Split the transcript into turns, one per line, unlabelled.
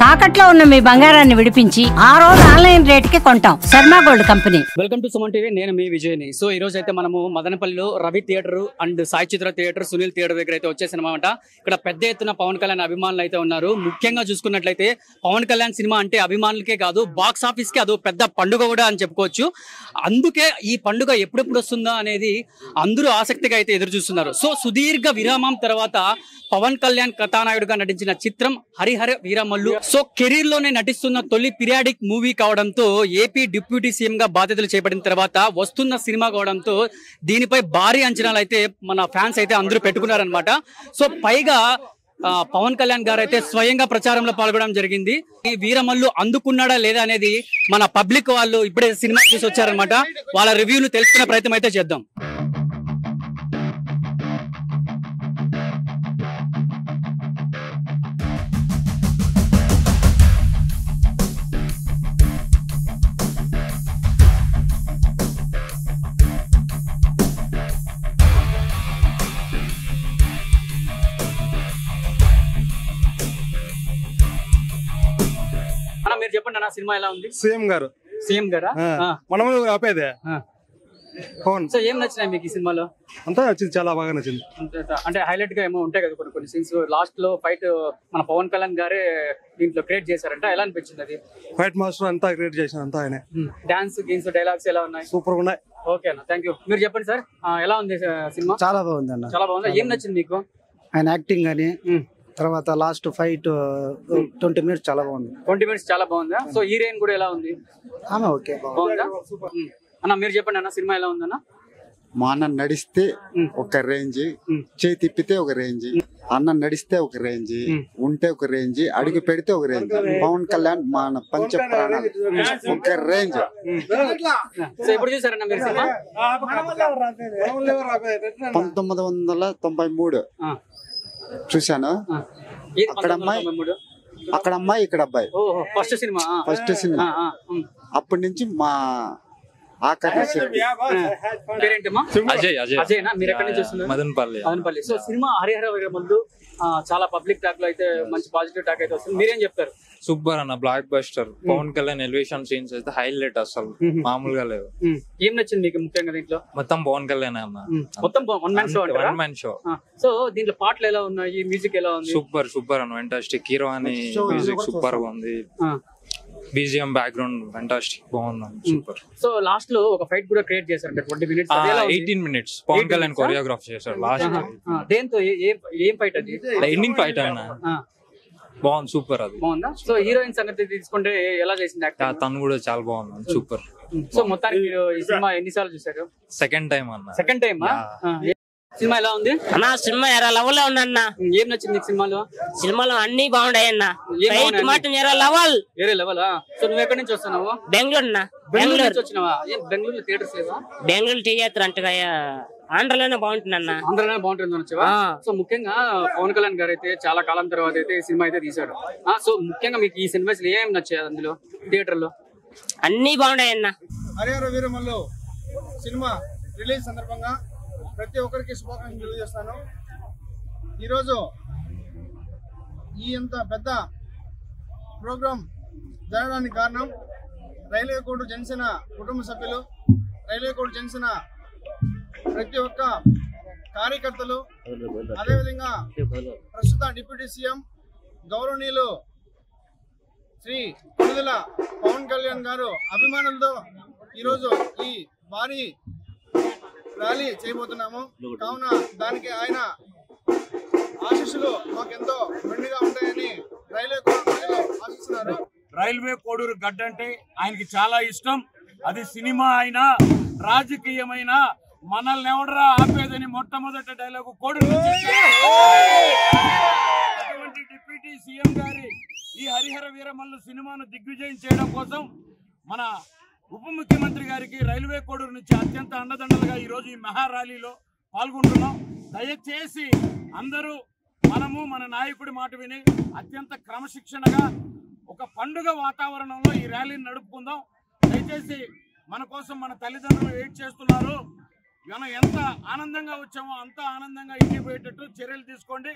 తాకట్లో ఉన్న మీ బంగారాన్ని విడిపించి ఆ రోజు ఆన్లైన్ రేటుకి కొంటాం. Sharma gold company.
Welcome to Suman TV. నేను మీ విజయ్ని. సో ఈ రోజు అయితే మనము మదనపల్లిలో Ravi theatre and Sai Chitra theatre, Sunil theatre దగ్గర అయితే వచ్చేసినమాట. ఇక్కడ పెద్ద ఎత్తున పవన్ కళ్యాణ్ అభిమానులు అయితే ఉన్నారు. ముఖ్యంగా చూసుకున్నట్లయితే పవన్ కళ్యాణ్ సినిమా అంటే అభిమానులకే కాదు, బాక్స్ ఆఫీస్ కి అదో పెద్ద పండుగ కూడా అని చెప్పుకోవచ్చు. అందుకే ఈ పండుగ ఎప్పుడెప్పుడు వస్తుందా అనేది అందరూ ఆసక్తిగా అయితే ఎదురు చూస్తున్నారు. సో సుదీర్ఘ విరామం తర్వాత పవన్ కళ్యాణ్ కథానాయుడుగా నటించిన చిత్రం హరిహర వీరమల్లు. సో కెరీర్ లోనే నటిస్తున్న తొలి పీరియాడిక్ మూవీ కావడంతో, ఏపీ డిప్యూటీ సీఎం గా బాధ్యతలు చేపట్టిన తర్వాత వస్తున్న సినిమా కావడంతో దీనిపై భారీ అంచనాలు అయితే మన ఫ్యాన్స్ అయితే అందరూ పెట్టుకున్నారనమాట. సో పైగా పవన్ కళ్యాణ్ గారు అయితే స్వయంగా ప్రచారంలో పాల్గొనడం జరిగింది. ఈ వీరమల్లు అందుకున్నాడా లేదా అనేది మన పబ్లిక్ వాళ్ళు ఇప్పుడే సినిమా చూసి వచ్చారనమాట. వాళ్ళ రివ్యూలు తెలుసుకునే ప్రయత్నం అయితే చేద్దాం. మీరు చెప్పండి అన్న, సినిమా ఎలా ఉంది? సీఎం గారా
మనము ఆపేదే.
సో ఏం నచ్చినాయి మీకు ఈ సినిమాలో?
అంతా నచ్చింది, చాలా బాగా నచ్చింది.
అంటే హైలైట్ గా ఏమో ఉంటాయి కదా కొన్ని సీన్స్. లాస్ట్ లో ఫైట్ మన పవన్ కళ్యాణ్ గారే దీంట్లో క్రియేట్ చేశారంట. ఎలా అనిపించింది అది?
ఫైట్ మాస్టర్ అంతా క్రియేట్ చేసిన అంతా ఆయన.
డాన్స్ గీన్స్ డైలాగ్స్ ఎలా ఉన్నాయి?
సూపర్ గా ఉన్నాయి.
ఓకే అన్న, థ్యాంక్ యూ. మీరు చెప్పండి సార్, ఎలా ఉంది సినిమా?
చాలా బాగుంది అన్న.
చాలా బాగుంది. ఏం నచ్చింది మీకు?
ఆయన యాక్టింగ్ అని, తర్వాత లాస్ట్ ఫైట్ 20 minutes చాలా బాగుంది.
20 minutes చాలా బాగుందా? సో హీరోయిన్ కూడా ఎలా ఉంది?
ఆమె ఓకే
బాగుందా? అన్న మీరు చెప్పండి అన్న, సినిమా ఎలా ఉందన్న?
మా అన్న నడిస్తే ఒక రేంజ్, చేయి తిప్పితే ఒక రేంజ్, అన్న నడిస్తే ఒక రేంజ్, ఉంటే ఒక రేంజ్, అడుగు పెడితే ఒక రేంజ్. పవన్ కళ్యాణ్ మన పంచ ప్రాణాలు ఒక రేంజ్.
సో ఎప్పుడు చూసారన్న మీరు సినిమా?
1993 చూశాను. అక్కడ అమ్మాయి ఇక్కడ అబ్బాయి.
First cinema.
అప్పటి నుంచి మా
మదనపల్లి. సో సినిమా హరిహర వీరమల్లు చాలా పబ్లిక్ టాక్ లో అయితే మంచి పాజిటివ్ టాక్ అయితే వస్తుంది. మీరేం చెప్తారు?
సూపర్ అన్న, blockbuster. Pawan Kalyan elevation scenes అయితే హైలైట్, అసలు మామూలుగా లేవు.
ఏం నచ్చింది మీకు ముఖ్యంగా దీంట్లో?
మొత్తం పవన్ కళ్యాణ్ అన్న,
మొత్తం వన్ మ్యాన్ షో. సో దీంట్లో పాటలు ఎలా ఉన్నాయి, మ్యూజిక్ ఎలా ఉంది?
సూపర్ అన్న, ఫెంటాస్టిక్. హీరో అని మ్యూజిక్ సూపర్ గా ఉంది. బీజిఎం బ్యాక్గ్రౌండ్ ఫెంటాస్టిక్, బాగుంది, సూపర్.
సో లాస్ట్ లో ఒక ఫైట్ కూడా క్రియేట్ చేశారు, 20 minutes
18 minutes Pawan Kalyan choreograph చేశారు లాస్ట్.
దేంతో ఏం ఫైట్ అది?
ఎండింగ్ ఫైట్ అయినా బాగుంది, సూపర్. అది
బాగుందా? సో హీరోయిన్ సంగతి తీసుకుంటే ఎలా చేసింది?
తను కూడా చాలా బాగుంది, సూపర్.
సో మొత్తానికి మీరు ఈ సినిమా ఎన్నిసార్లు చూసారు?
సెకండ్ టైం అన్న.
Second time. సినిమా ఎలా ఉంది
అన్న? సినిమా ఎరా లెవెల్ లో ఉందన్న.
ఏం నచ్చింది నీకు సినిమాలో?
సినిమాలో అన్ని బాగుంటాయి అన్న.
వేరే లెవెల్. సో నువ్వు ఎక్కడి నుంచి వస్తున్నావు?
బెంగళూరు అన్న.
బెంగళూరు నుంచి వచ్చినావా? బెంగళూరు థియేటర్స్ లేవా?
బెంగళూరు థియేటర్ అంటే ఆంధ్రలోనే బాగుంటుంది అన్న.
ఆంధ్రలోనే బాగుంటుంది వచ్చావా? సో ముఖ్యంగా పవన్ కళ్యాణ్ గారు అయితే చాలా కాలం తర్వాత అయితే ఈ సినిమా అయితే తీశాడు. సో ముఖ్యంగా మీకు ఈ సినిమాస్ ఏం నచ్చాయి అందులో థియేటర్ లో?
అన్ని బాగుంటాయి అన్న.
హరిహర వీరమల్లు సినిమా రిలీజ్ సందర్భంగా ప్రతి ఒక్కరికి శుభాకాంక్షలు తెలియజేస్తాను. ఈరోజు ఈ ఇంత పెద్ద ప్రోగ్రాం జరగడానికి కారణం రైల్వే కోడ్ జనసేన కుటుంబ సభ్యులు, రైల్వే కోడ్ జనసేన ప్రతి ఒక్క కార్యకర్తలు, అదేవిధంగా ప్రస్తుత డిప్యూటీ సీఎం గౌరవనీయులు శ్రీ కొణిదెల పవన్ కళ్యాణ్ గారు అభిమానులతో ఈరోజు ఈ భారీ ర్యాలీ చేయబోతున్నాము. కావున దానికి ఆయన ఆశీస్సులు మాకెంతో మెండుగా ఉంటాయని రైల్వే కోడ్ ప్రజలు ఆశిస్తున్నారు.
రైల్వే కోడూరు గడ్డ అంటే ఆయనకి చాలా ఇష్టం. అది సినిమా అయినా రాజకీయమైన మనల్ని ఎవడరా ఆపేదని మొట్టమొదటి డైలాగు కోడూరు. అటువంటి డిప్యూటీ సీఎం గారి ఈ హరిహర వీరమల్లు సినిమాను దిగ్విజయం చేయడం కోసం మన ఉప ముఖ్యమంత్రి గారికి రైల్వే కోడూరు నుంచి అత్యంత అండదండలుగా ఈరోజు ఈ మహా ర్యాలీలో పాల్గొంటున్నాం. దయచేసి అందరూ మనము మన నాయకుడి మాట విని అత్యంత క్రమశిక్షణగా ఒక పండుగ వాతావరణంలో ఈ ర్యాలీని నడుపుకుందాం. దయచేసి మన కోసం మన తల్లిదండ్రులు వెయిట్ చేస్తున్నారు. మనం ఎంత ఆనందంగా వచ్చామో అంత ఆనందంగా ఇంటికి పోయేటట్టు చర్యలు తీసుకోండి.